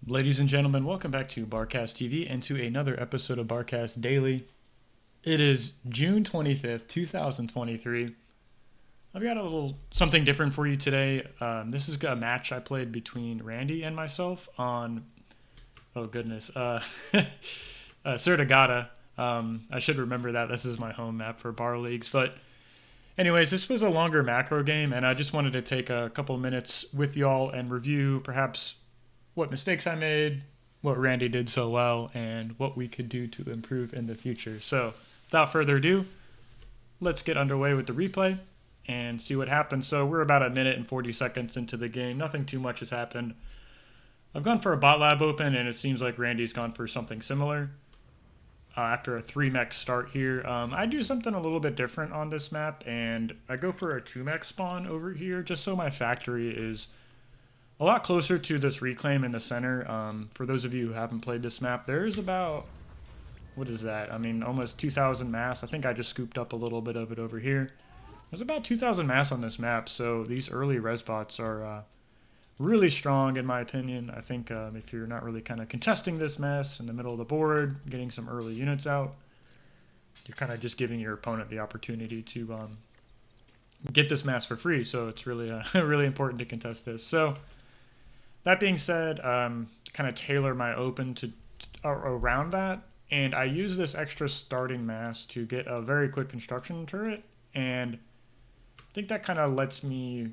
Ladies and gentlemen, welcome back to BARCastTV and to another episode of BARCast Daily. It is June 25th, 2023. I've got a little something different for you today. This is a match I played between Randy and myself on, oh goodness, Sertigata. I should remember that. This is my home map for bar leagues. But anyways, this was a longer macro game, and I just wanted to take a couple minutes with y'all and review perhaps what mistakes I made, what Randy did so well, and what we could do to improve in the future. So, without further ado, let's get underway with the replay and see what happens. So, we're about a minute and 40 seconds into the game. Nothing too much has happened. I've gone for a bot lab open, and it seems like Randy's gone for something similar. After a 3-mech start here, I do something a little bit different on this map, and I go for a 2-mech spawn over here just so my factory is a lot closer to this reclaim in the center. For those of you who haven't played this map, there's about, what is that? I mean, almost 2,000 mass. I think I just scooped up a little bit of it over here. There's about 2,000 mass on this map, so these early res bots are really strong in my opinion. I think if you're not really kind of contesting this mess in the middle of the board, getting some early units out, you're kind of just giving your opponent the opportunity to get this mass for free. So it's really really important to contest this. So that being said, kind of tailor my open to around that, and I use this extra starting mass to get a very quick construction turret, and I think that kind of lets me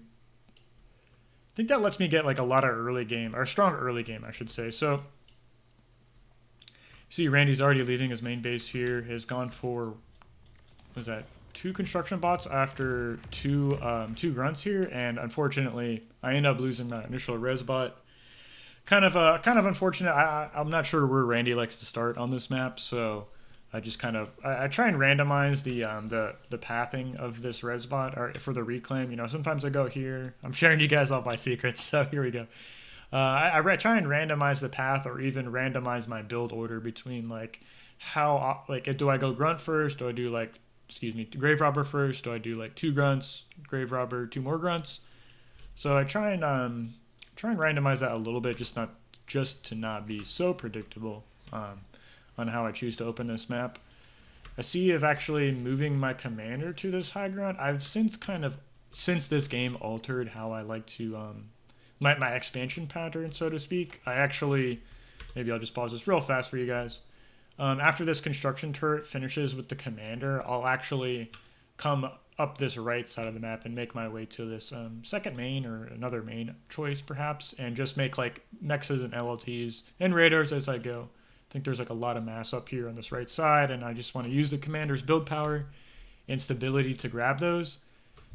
get like a lot of early game, or strong early game, I should say. So see, Randy's already leaving his main base here. Has gone for, what was that, 2 construction bots after two grunts here, and unfortunately I end up losing my initial res bot. Kind of unfortunate. I'm not sure where Randy likes to start on this map, so I just I try and randomize the pathing of this res bot or for the reclaim. You know, sometimes I go here. I'm sharing you guys all my secrets, so here we go. I try and randomize the path, or even randomize my build order between like how, like, do I go grunt first? Do I do like, grave robber first? Do I do like 2 grunts, grave robber, 2 more grunts? So I try and randomize that a little bit, just to not be so predictable on how I choose to open this map. I see of actually moving my commander to this high ground. I've since this game altered how I like to my expansion pattern, so to speak. Maybe I'll just pause this real fast for you guys. After this construction turret finishes with the commander, I'll actually come up this right side of the map and make my way to this second main, or another main choice perhaps, and just make like mexes and LLTs and radars as I go. I think there's like a lot of mass up here on this right side, and I just want to use the commander's build power and stability to grab those.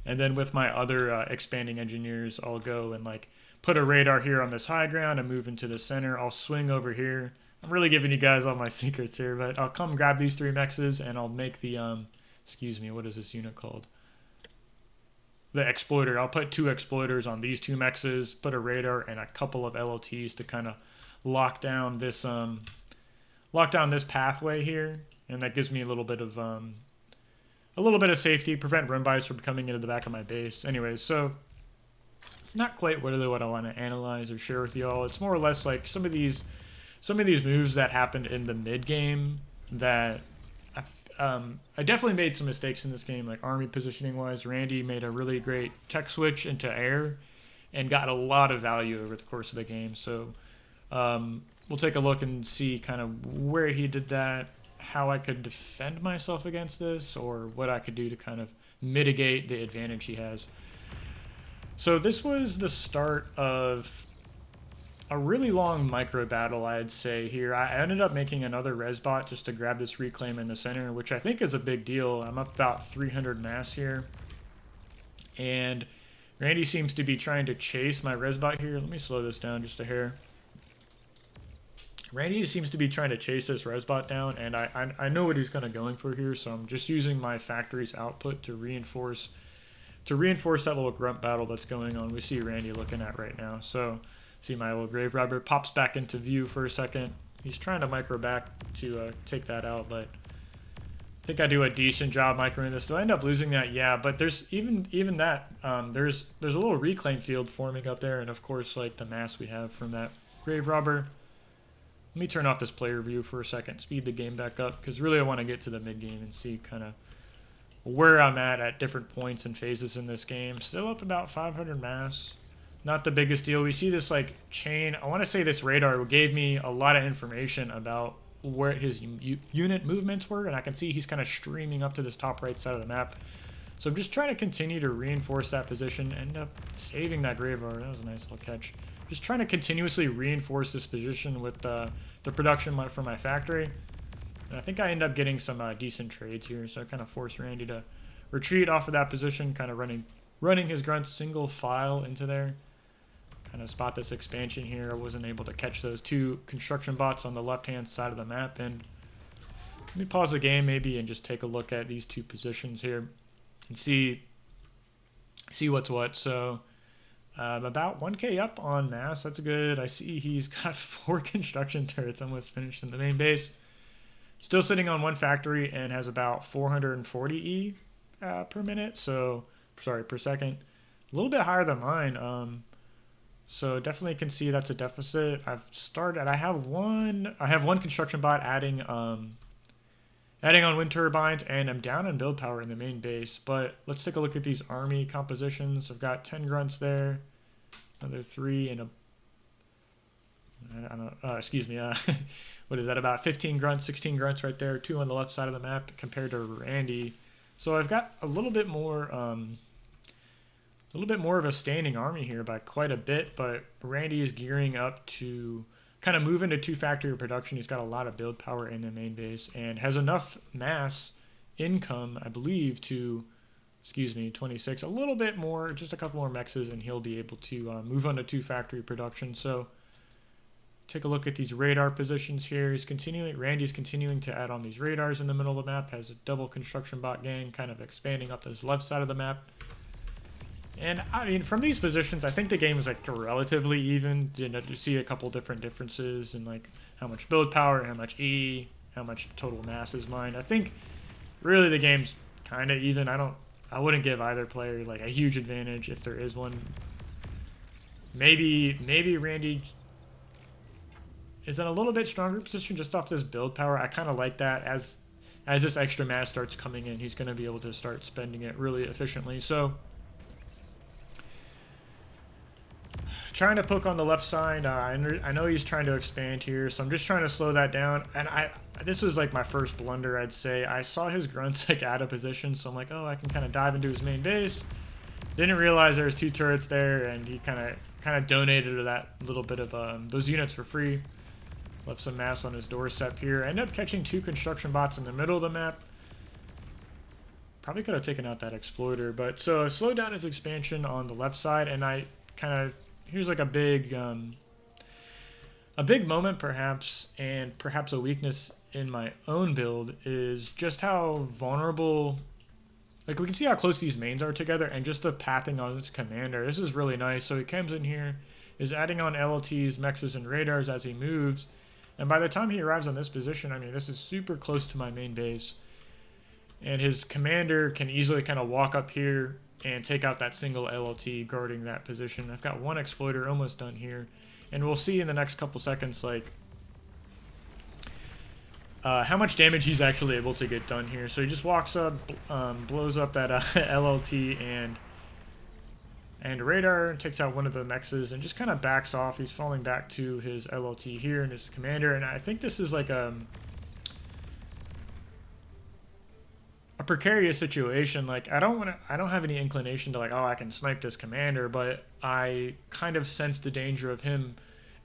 And then with my other expanding engineers, I'll go and like put a radar here on this high ground and move into the center. I'll swing over here. I'm really giving you guys all my secrets here, but I'll come grab these 3 mexes, and I'll make the what is this unit called? The exploiter. I'll put 2 exploiters on these 2 mexes, put a radar and a couple of LLTs to kind of lock down this pathway here, and that gives me a little bit of safety, prevent run bys from coming into the back of my base. Anyways, so it's not quite really what I want to analyze or share with y'all. It's more or less like some of these moves that happened in the mid game that I definitely made some mistakes in this game, like army positioning wise. Randy made a really great tech switch into air and got a lot of value over the course of the game. So we'll take a look and see kind of where he did that, how I could defend myself against this, or what I could do to kind of mitigate the advantage he has. So this was the start of a really long micro battle, I'd say here. I ended up making another res bot just to grab this reclaim in the center, which I think is a big deal. I'm up about 300 mass here, and Randy seems to be trying to chase my res bot here. Let me slow this down just a hair. Randy seems to be trying to chase this res bot down, and I know what he's kind of going for here, so I'm just using my factory's output to reinforce that little grunt battle that's going on. We see Randy looking at right now. So see my little grave robber pops back into view for a second. He's trying to micro back to take that out, but I think I do a decent job microing this. Do I end up losing that? Yeah, but there's even that. There's a little reclaim field forming up there, and of course like the mass we have from that grave robber. Let me turn off this player view for a second, speed the game back up, because really I want to get to the mid game and see kind of where I'm at different points and phases in this game. Still up about 500 mass. Not the biggest deal. We see this like chain. I want to say this radar gave me a lot of information about where his unit movements were, and I can see he's kind of streaming up to this top right side of the map. So I'm just trying to continue to reinforce that position. End up saving that graveyard. That was a nice little catch. Just trying to continuously reinforce this position with the production from my factory. And I think I end up getting some decent trades here, so I kind of forced Randy to retreat off of that position, kind of running his grunts single file into there. Kind of spot this expansion here. I wasn't able to catch those two construction bots on the left-hand side of the map. And let me pause the game maybe and just take a look at these two positions here and see what's what. So about 1k up on mass. That's good. I see he's got 4 construction turrets almost finished in the main base. Still sitting on 1 factory and has about 440 E per minute. So, sorry, per second. A little bit higher than mine. So definitely can see that's a deficit. I have one construction bot adding on wind turbines, and I'm down on build power in the main base. But let's take a look at these army compositions. I've got 10 grunts there, another 3 and excuse me, what is that, about 15 grunts, 16 grunts right there, 2 on the left side of the map compared to Randy. So I've got a little bit more of a standing army here by quite a bit, but Randy is gearing up to kind of move into 2 factory production. He's got a lot of build power in the main base and has enough mass income, I believe, to, 26, a little bit more, just a couple more mexes, and he'll be able to move on to 2 factory production. So take a look at these radar positions here. Randy's continuing to add on these radars in the middle of the map, has a double construction bot gang kind of expanding up this left side of the map. And I mean, from these positions, I think the game is like relatively even. You know, you see a couple different differences in like how much build power, how much E, how much total mass is mined. I think really the game's kind of even. I wouldn't give either player like a huge advantage if there is one. Maybe Randy is in a little bit stronger position just off this build power. I kind of like that. As this extra mass starts coming in, he's going to be able to start spending it really efficiently. So trying to poke on the left side. I know he's trying to expand here, so I'm just trying to slow that down. And this was like my first blunder, I'd say. I saw his grunts like out of position, so I'm like, oh, I can kind of dive into his main base. Didn't realize there was 2 turrets there, and he kind of donated that little bit of those units for free. Left some mass on his doorstep here. I ended up catching 2 construction bots in the middle of the map. Probably could have taken out that exploiter, but so I slowed down his expansion on the left side, and I kind of, here's like a big moment perhaps, and perhaps a weakness in my own build is just how vulnerable, like we can see how close these mains are together, and just the pathing on this commander. This is really nice. So he comes in here, is adding on LLTs, mexes, and radars as he moves. And by the time he arrives on this position, I mean, this is super close to my main base. And his commander can easily kind of walk up here and take out that single LLT guarding that position. I've got 1 exploiter almost done here. And we'll see in the next couple seconds, like, how much damage he's actually able to get done here. So he just walks up, blows up that LLT and radar, takes out 1 of the mexes, and just kind of backs off. He's falling back to his LLT here and his commander. And I think this is like a precarious situation. Like, I don't have any inclination to like, oh, I can snipe this commander, but I kind of sense the danger of him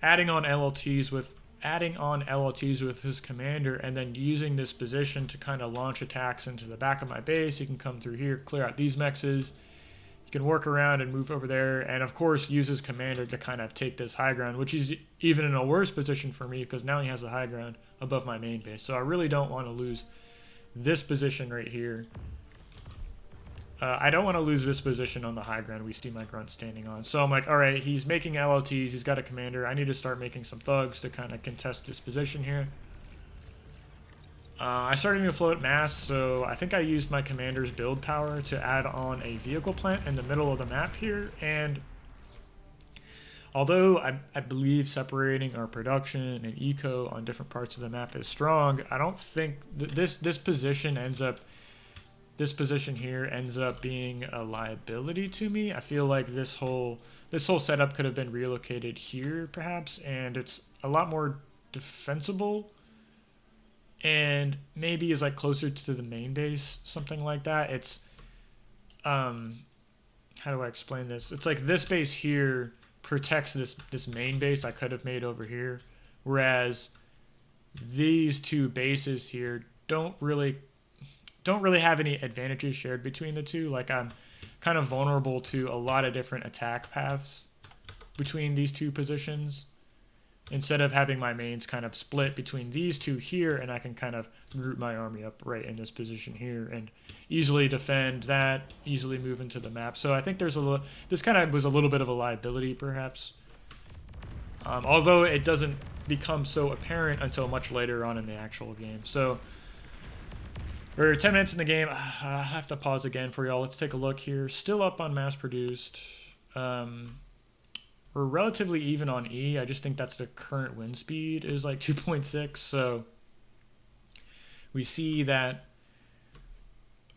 adding on LLTs with his commander, and then using this position to kind of launch attacks into the back of my base. He can come through here, clear out these mexes. He can work around and move over there, and of course use his commander to kind of take this high ground, which is even in a worse position for me because now he has the high ground above my main base. So I really don't want to lose this position right here. I don't want to lose this position on the high ground we see my grunt standing on. So I'm like, all right, he's making LLTs, he's got a commander. I need to start making some thugs to kind of contest this position here. I started to float mass, so I think I used my commander's build power to add on a vehicle plant in the middle of the map here. And although I believe separating our production and eco on different parts of the map is strong, I don't think this position here ends up being a liability to me. I feel like this whole setup could have been relocated here perhaps, and it's a lot more defensible and maybe is like closer to the main base, something like that. It's how do I explain this? It's like this base here protects this main base I could have made over here, whereas these two bases here don't really have any advantages shared between the two. Like, I'm kind of vulnerable to a lot of different attack paths between these two positions, instead of having my mains kind of split between these two here, and I can kind of group my army up right in this position here and easily defend that, easily move into the map. So I think there's this kind of was a little bit of a liability perhaps, although it doesn't become so apparent until much later on in the actual game. So we're 10 minutes in the game. I have to pause again for y'all. Let's take a look here. Still up on mass produced. We're relatively even on E. I just think that's the current wind speed is like 2.6. So we see that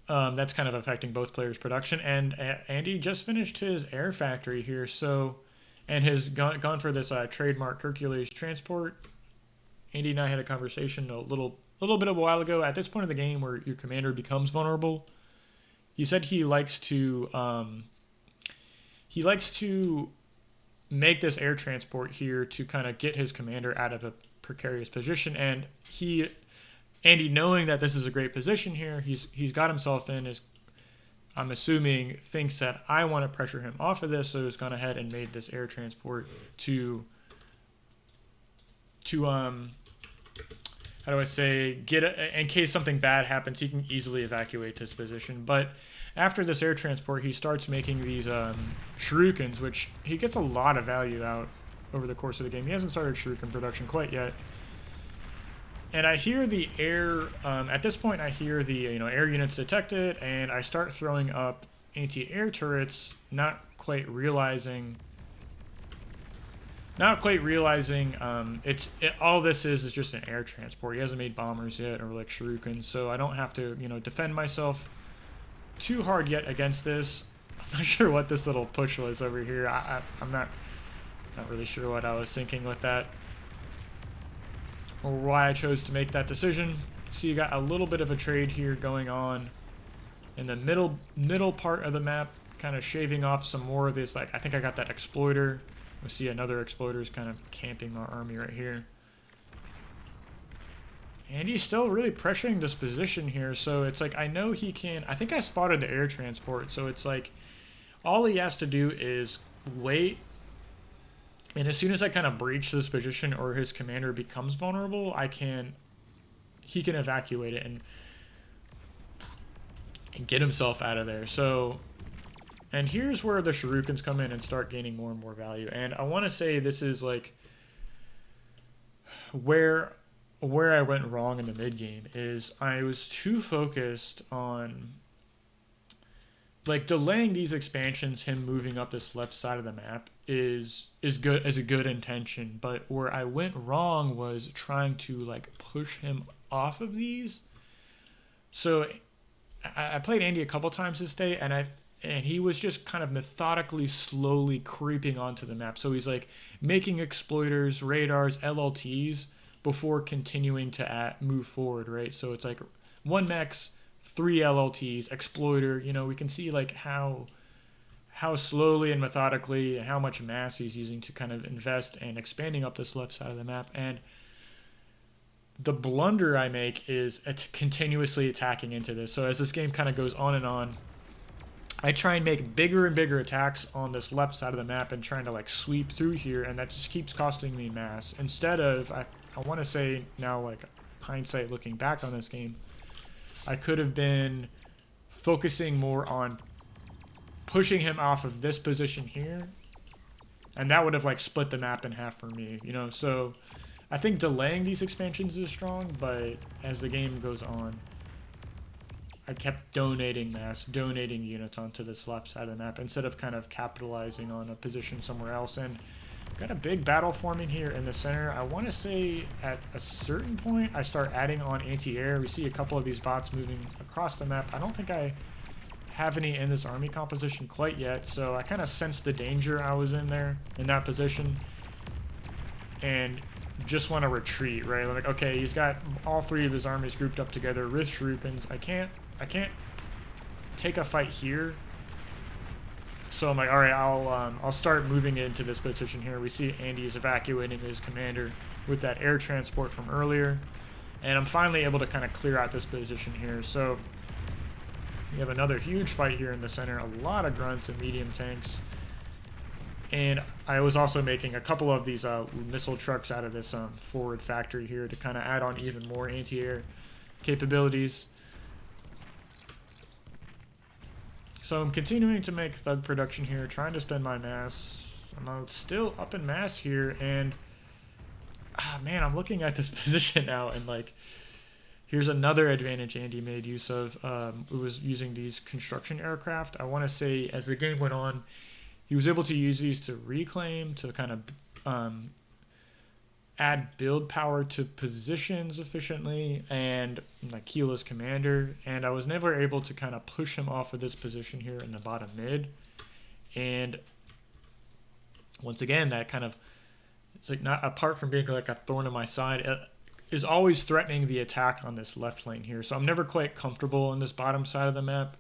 that's kind of affecting both players' production. And Andy just finished his air factory here. So, and has gone for this trademark Hercules transport. Andy and I had a conversation a little bit of a while ago. At this point in the game where your commander becomes vulnerable, he said he likes to make this air transport here to kind of get his commander out of a precarious position. And Andy, knowing that this is a great position here, he's got himself in, I'm assuming thinks that I want to pressure him off of this, so he's gone ahead and made this air transport to how do I say, in case something bad happens, he can easily evacuate this position. But after this air transport, he starts making these Shurikens, which he gets a lot of value out over the course of the game. He hasn't started Shuriken production quite yet. And I hear the air, at this point I hear the air units detected, and I start throwing up anti-air turrets, not quite realizing all this is just an air transport. He hasn't made bombers yet or like Shuriken, so I don't have to defend myself too hard yet against this. I'm not sure what this little push was over here. I'm not really sure what I was thinking with that or why I chose to make that decision. So you got a little bit of a trade here going on in the middle part of the map, kind of shaving off some more of this. Like, I think I got that exploiter. We see another exploiter is kind of camping my army right here. And he's still really pressuring this position here. So it's like, I know he can. I think I spotted the air transport. So it's like, all he has to do is wait. And as soon as I kind of breach this position or his commander becomes vulnerable, he can evacuate it and get himself out of there. So, and here's where the Shurikens come in and start gaining more and more value. And I want to say this is like where I went wrong in the mid game is I was too focused on like delaying these expansions. Him moving up this left side of the map is good, as a good intention, but where I went wrong was trying to like push him off of these. So I played Andy a couple times this day, and he was just kind of methodically, slowly creeping onto the map. So he's like making exploiters, radars, LLTs before continuing to move forward, right? So it's like 1 mechs, 3 LLTs, exploiter. We can see like how slowly and methodically and how much mass he's using to kind of invest and expanding up this left side of the map. And the blunder I make is continuously attacking into this. So as this game kind of goes on and on, I try and make bigger and bigger attacks on this left side of the map and trying to like sweep through here, and that just keeps costing me mass. Instead of, I want to say now, like hindsight looking back on this game, I could have been focusing more on pushing him off of this position here, and that would have like split the map in half for me, so I think delaying these expansions is strong, but as the game goes on, I kept donating units onto this left side of the map instead of kind of capitalizing on a position somewhere else. And Got a big battle forming here in the center. I want to say at a certain point I start adding on anti-air. We see a couple of these bots moving across the map. I don't think I have any in this army composition quite yet, so I kind of sensed the danger I was in there, in that position, and just want to retreat, right? Like, okay, he's got all three of his armies grouped up together with Shurikens. I can't take a fight here. So I'm like, all right, I'll start moving into this position here. We see Andy is evacuating his commander with that air transport from earlier, and I'm finally able to kind of clear out this position here. So we have another huge fight here in the center, a lot of grunts and medium tanks. And I was also making a couple of these missile trucks out of this forward factory here to kind of add on even more anti-air capabilities. So I'm continuing to make thug production here, trying to spend my mass. I'm still up in mass here, and man, I'm looking at this position now, and like, here's another advantage Andy made use of. It was using these construction aircraft. I want to say as the game went on, he was able to use these to reclaim, to kind of add build power to positions efficiently, and like Kilo's commander. And I was never able to kind of push him off of this position here in the bottom mid. And once again, that kind of, it's like, not apart from being like a thorn in my side, is always threatening the attack on this left lane here. So I'm never quite comfortable on this bottom side of the map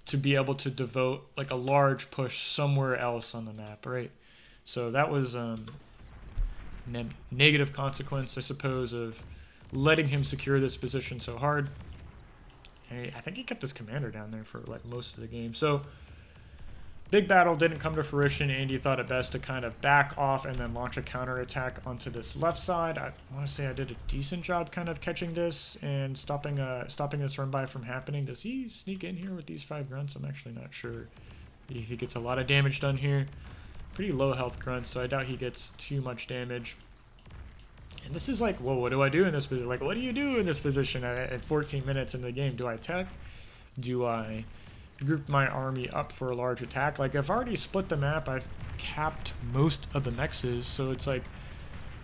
to be able to devote like a large push somewhere else on the map, right? So that was negative consequence, I suppose, of letting him secure this position so hard. And I think he kept his commander down there for like most of the game. So big battle didn't come to fruition. Andy thought it best to kind of back off and then launch a counterattack onto this left side. I want to say I did a decent job kind of catching this and stopping this run by from happening. Does he sneak in here with these 5 grunts? I'm actually not sure if he gets a lot of damage done here. Pretty low health grunts, so I doubt he gets too much damage. And this is like, well, what do I do in this position? Like, what do you do in this position at 14 minutes in the game? Do I tech? Do I group my army up for a large attack? Like, I've already split the map. I've capped most of the mexes, so it's like,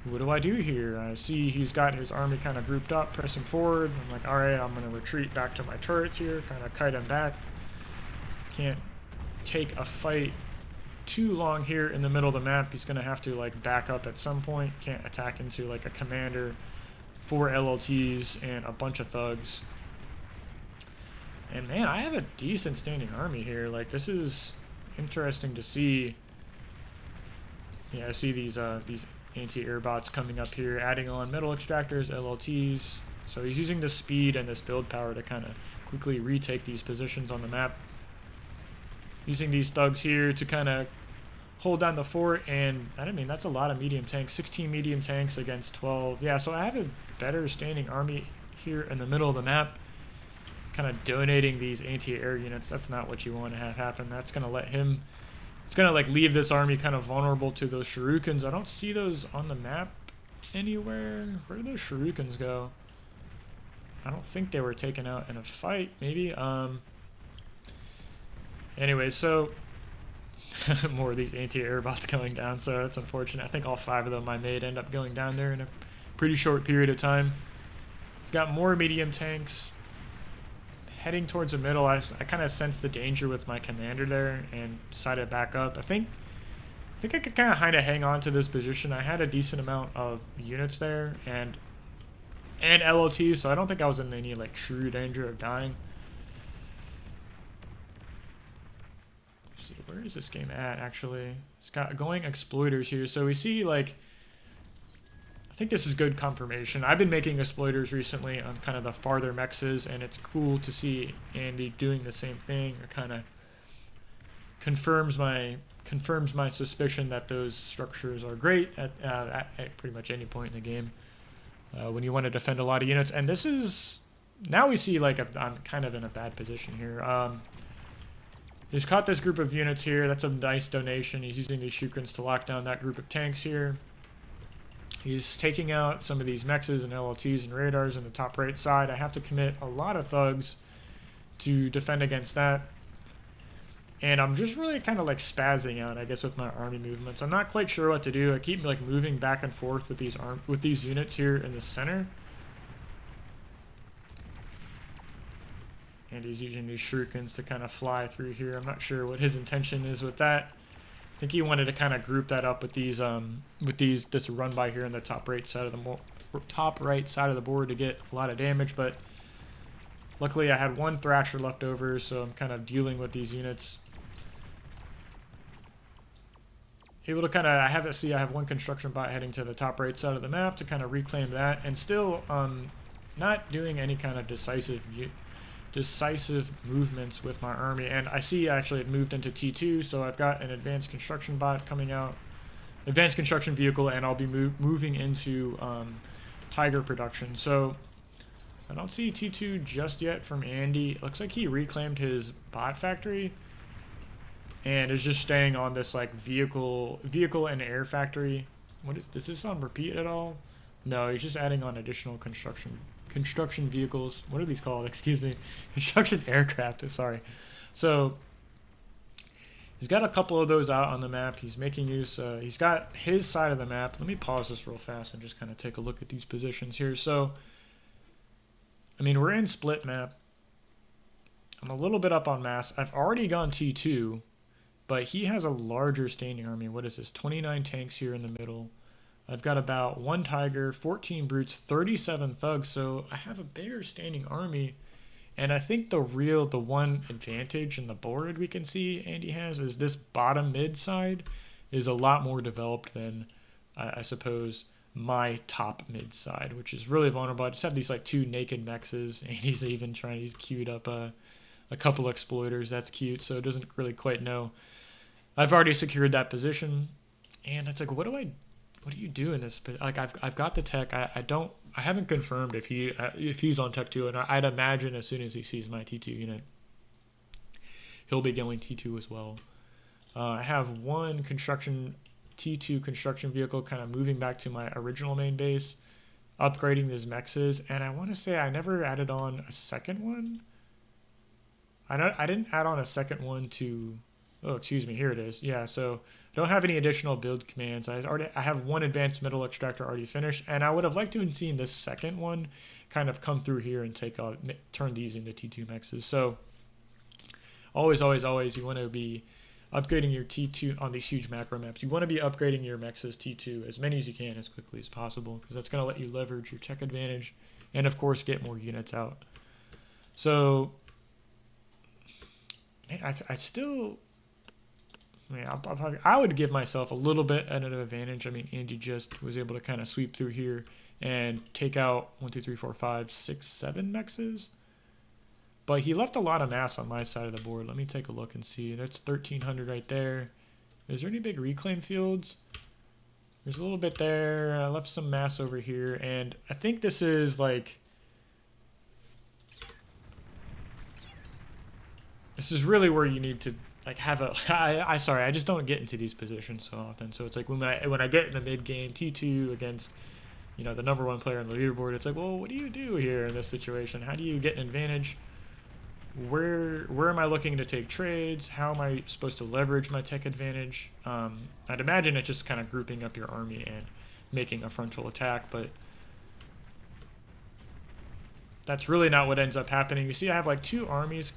what do I do here? I see he's got his army kind of grouped up, pressing forward. I'm like, all right, I'm going to retreat back to my turrets here, kind of kite him back. Can't take a fight too long here in the middle of the map. He's going to have to like back up at some point. Can't attack into like a commander, 4 LLTs, and a bunch of thugs. And man, I have a decent standing army here. Like, this is interesting to see. Yeah, I see these anti-air bots coming up here, adding on metal extractors, LLTs. So he's using the speed and this build power to kind of quickly retake these positions on the map. Using these thugs here to kind of hold down the fort, and I mean, that's a lot of medium tanks. 16 medium tanks against 12. Yeah, so I have a better standing army here in the middle of the map, kind of donating these anti-air units. That's not what you want to have happen. That's going to let him, it's going to like leave this army kind of vulnerable to those Shurikens. I don't see those on the map anywhere. Where did those Shurikens go? I don't think they were taken out in a fight, maybe. Anyway, so more of these anti-air bots going down, so that's unfortunate. I think all 5 of them I made end up going down there in a pretty short period of time. We've got more medium tanks heading towards the middle. I kind of sensed the danger with my commander there and decided to back up. I think I could kind of hang on to this position. I had a decent amount of units there and LOT, so I don't think I was in any like true danger of dying. Where is this game at, actually? It's got going exploiters here. So we see, like, I think this is good confirmation. I've been making exploiters recently on kind of the farther mexes, and it's cool to see Andy doing the same thing. It kind of confirms my suspicion that those structures are great at pretty much any point in the game when you want to defend a lot of units. And this is, now we see, like, I'm kind of in a bad position here. He's caught this group of units here. That's a nice donation. He's using these Shurikens to lock down that group of tanks here. He's taking out some of these mexes and LLTs and radars in the top right side. I have to commit a lot of thugs to defend against that. And I'm just really kind of like spazzing out, I guess, with my army movements. I'm not quite sure what to do. I keep like moving back and forth with these units here in the center. And he's using these shurikens to kind of fly through here. I'm not sure what his intention is with that. I think he wanted to kind of group that up with this run by here in the top right side of the board to get a lot of damage, but luckily I had one thrasher left over, so I'm kind of dealing with these units. Able to kind of, I have one construction bot heading to the top right side of the map to kind of reclaim that, and still not doing any kind of decisive movements with my army. And I see actually it moved into T2, so I've got an advanced construction bot coming out, advanced construction vehicle, and I'll be moving into Tiger production. So I don't see T2 just yet from Andy. It looks like he reclaimed his bot factory and is just staying on this like vehicle and air factory. Does this on repeat at all? No, he's just adding on additional construction vehicles. What are these called? Excuse me. Construction aircraft, sorry. So he's got a couple of those out on the map. He's making use, he's got his side of the map. Let me pause this real fast and just kind of take a look at these positions here. So, I mean, we're in split map. I'm a little bit up on mass. I've already gone T2, but he has a larger standing army. What is this? 29 tanks here in the middle. I've got about 1 tiger, 14 brutes, 37 thugs, so I have a bigger standing army. And I think the one advantage in the board we can see Andy has is this bottom mid side is a lot more developed than, I suppose, my top mid side, which is really vulnerable. I just have these like 2 naked mexes, and he's queued up a couple exploiters. That's cute, so it doesn't really quite know. I've already secured that position, and it's like, what do you do in this? Like, I've got the tech. I haven't confirmed if he's on tech 2, and I'd imagine as soon as he sees my T2 unit, he'll be going T2 as well. I have one T2 construction vehicle kind of moving back to my original main base, upgrading these mexes, and I want to say I never added on a second one. I didn't add on a second one to. Oh, excuse me. Here it is. Yeah. So I don't have any additional build commands. I have one advanced metal extractor already finished, and I would have liked to have seen this second one kind of come through here and turn these into T2 mexes. So always, you want to be upgrading your T2 on these huge macro maps. You want to be upgrading your mexes T2 as many as you can as quickly as possible, because that's going to let you leverage your tech advantage and, of course, get more units out. So man, I would give myself a little bit at an advantage. I mean, Andy just was able to kind of sweep through here and take out 1, 2, 3, 4, 5, 6, 7 mexes. But he left a lot of mass on my side of the board. Let me take a look and see. That's 1,300 right there. Is there any big reclaim fields? There's a little bit there. I left some mass over here. And I think this is like... This is really where you need to like have a... Sorry, I just don't get into these positions so often. So it's like when I get in the mid game T2 against, you know, the #1 player on the leaderboard, it's like, well, what do you do here in this situation? How do you get an advantage? Where am I looking to take trades? How am I supposed to leverage my tech advantage? I'd imagine it's just kind of grouping up your army and making a frontal attack, but that's really not what ends up happening. You see, I have like two armies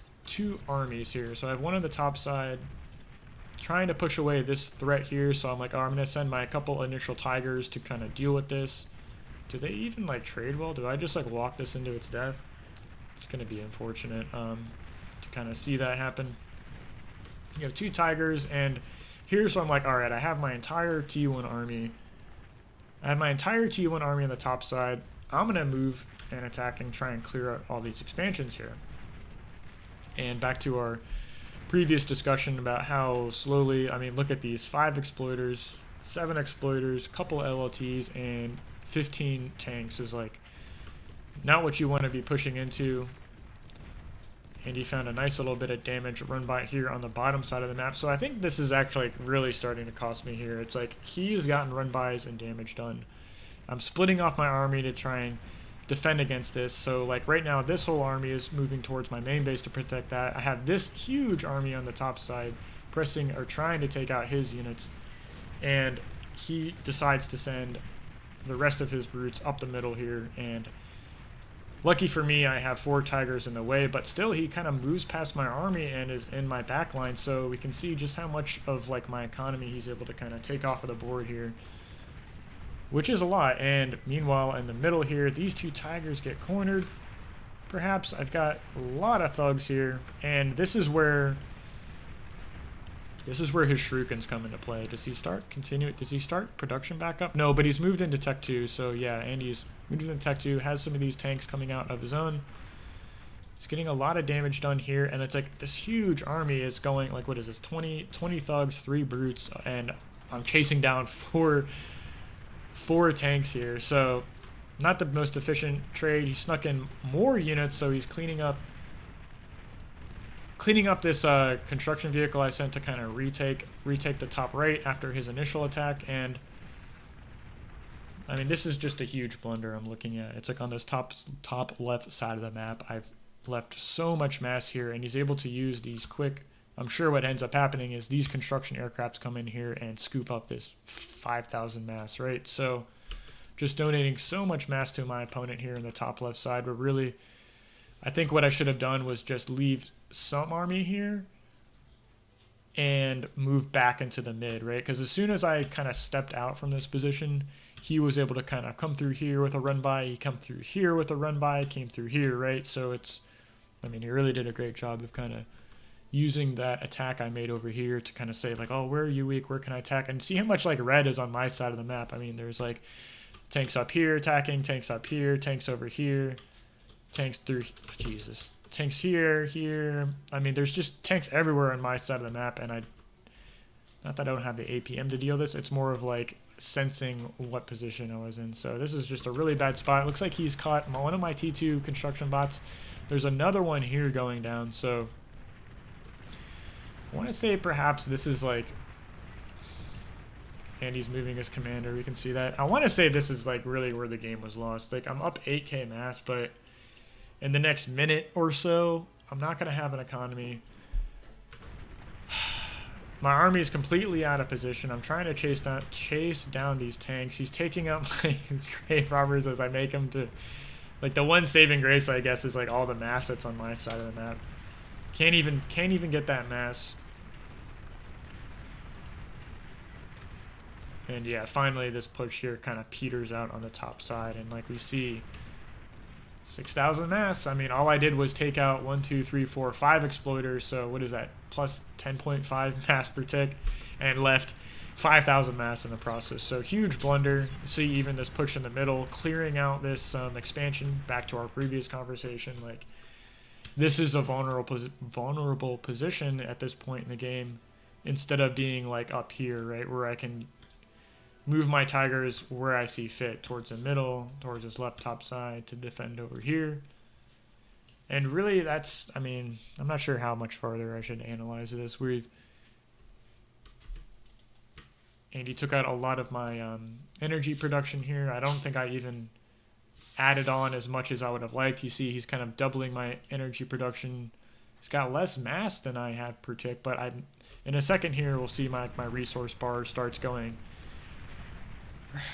here. So I have one on the top side trying to push away this threat here. So I'm like, oh, I'm going to send my couple initial tigers to kind of deal with this. Do they even like trade well? Do I just like walk this into its death? It's going to be unfortunate to kind of see that happen. You have 2 tigers, and here, so I'm like, all right, I have my entire T1 army. I have my entire T1 army on the top side. I'm going to move and attack and try and clear out all these expansions here. And back to our previous discussion about how slowly, I mean, look at these 5 exploiters, 7 exploiters, couple LLTs, and 15 tanks is like not what you want to be pushing into. And he found a nice little bit of damage run by here on the bottom side of the map. So I think this is actually really starting to cost me here. It's like he has gotten run bys and damage done. I'm splitting off my army to try and defend against this. So like right now, this whole army is moving towards my main base to protect that. I have this huge army on the top side pressing or trying to take out his units, and he decides to send the rest of his brutes up the middle here. And lucky for me, I have 4 tigers in the way, but still he kind of moves past my army and is in my back line. So we can see just how much of like my economy he's able to kind of take off of the board here, which is a lot. And meanwhile, in the middle here, these 2 tigers get cornered. Perhaps I've got a lot of thugs here, and this is where his Shurikens come into play. Does he start production back up? No, but he's moved into Tech 2. So yeah, Andy's moved into Tech 2, has some of these tanks coming out of his own. He's getting a lot of damage done here, and it's like this huge army is going, like, what is this, 20 thugs, 3 brutes, and I'm chasing down four tanks here. So not the most efficient trade. He snuck in more units, so he's cleaning up this construction vehicle I sent to kind of retake the top right after his initial attack. And I mean, this is just a huge blunder I'm looking at. It's like on this top left side of the map, I've left so much mass here, and he's able to use these quick. I'm sure what ends up happening is these construction aircrafts come in here and scoop up this 5,000 mass, right? So just donating so much mass to my opponent here in the top left side. But really, I think what I should have done was just leave some army here and move back into the mid, right? Because as soon as I kind of stepped out from this position, he was able to kind of come through here with a run by. He come through here with a run by, came through here, right? So it's, I mean, he really did a great job of kind of using that attack I made over here to kind of say like, oh, where are you weak? Where can I attack? And see how much like red is on my side of the map. I mean, there's like tanks up here attacking, tanks up here, tanks over here, tanks through, Jesus. Tanks here. I mean, there's just tanks everywhere on my side of the map, and not that I don't have the APM to deal with this, it's more of like sensing what position I was in. So this is just a really bad spot. It looks like he's caught one of my T2 construction bots. There's another one here going down, so I want to say perhaps this is like Andy's moving his commander. We can see that. I want to say this is like really where the game was lost. Like I'm up 8k mass, but in the next minute or so, I'm not going to have an economy. My army is completely out of position. I'm trying to chase down these tanks. He's taking out my grave robbers as I make him to, like, the one saving grace, I guess, is like all the mass that's on my side of the map. Can't even get that mass. And yeah, finally this push here kind of peters out on the top side, and like we see 6,000 mass. I mean, all I did was take out 1, 2, 3, 4, 5 exploiters. So what is that? Plus 10.5 mass per tick, and left 5,000 mass in the process. So huge blunder. See even this push in the middle, clearing out this expansion. Back to our previous conversation, like this is a vulnerable position at this point in the game, instead of being like up here, right, where I can move my tigers where I see fit, towards the middle, towards this left top side to defend over here. And really that's, I mean, I'm not sure how much farther I should analyze this. Andy took out a lot of my energy production here. I don't think I even added on as much as I would have liked. You see he's kind of doubling my energy production. He's got less mass than I have per tick, but in a second here we'll see my resource bar starts going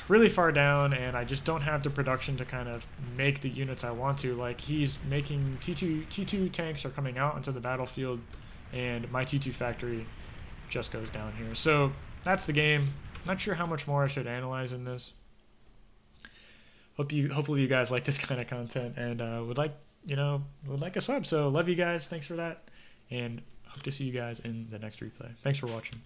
really far down, and I just don't have the production to kind of make the units I want to. Like he's making T2 tanks are coming out into the battlefield, and my T2 factory just goes down here. So that's the game. Not sure how much more I should analyze in this. Hopefully you guys like this kind of content and would like a sub. So love you guys. Thanks for that, and hope to see you guys in the next replay. Thanks for watching.